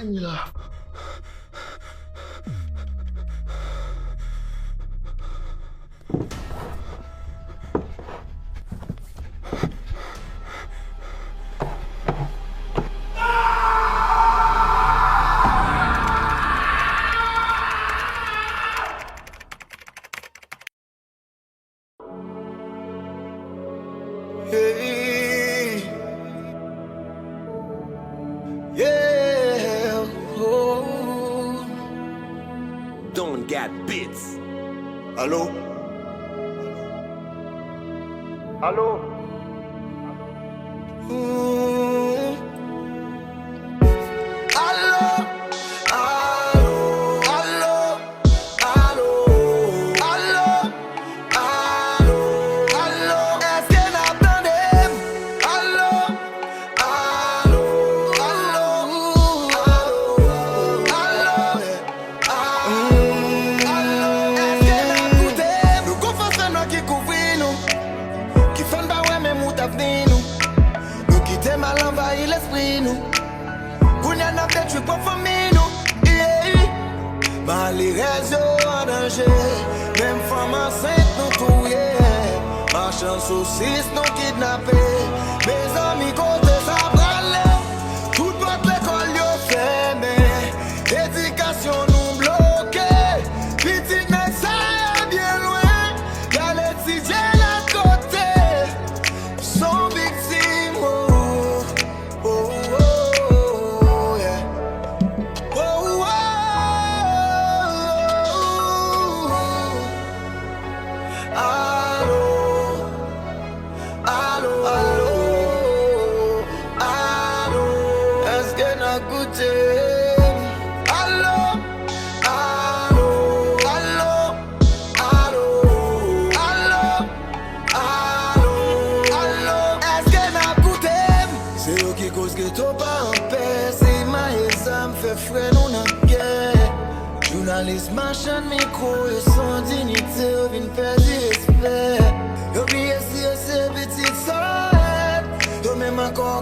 là. Hey, yeah, oh. Don't get bits. Allô? Allô? Allô? Allô? Allô? Allô? Allô? Allô? Est-ce que n'attendez? Allô? Allô? Allô? Est-ce que n'attendez? Nous confessons nous qui couvrons nous, qui font pas ouais même où t'avenir nous quitter mal envahi l'esprit nous. Vous n'en avez tué pour famille nous. Mal les réseaux en danger, même femme enceinte nous touiller. Marchand saucisse nous kidnapper. Mes amis côté ça brûle. Toute votre l'école yo fermée. Éducation nous bloquée. Petit mais ça est bien loin. Y'a les étudiants à côté. Sont victimes. Oh, oh, oh, yeah. Oh, oh, allô, allô, allô, allô, est-ce que n'a goûté? Allô, allô, allô, allô, allô, allô, allô, est-ce que n'a goûté? C'est eux qui causent que t'as pas en paix. C'est ma et ça me fait frais, nous n'a guerre. Journaliste machin micro et sans dignité, vient perdre respect. Oubliez si c'est petite soeur, yo même encore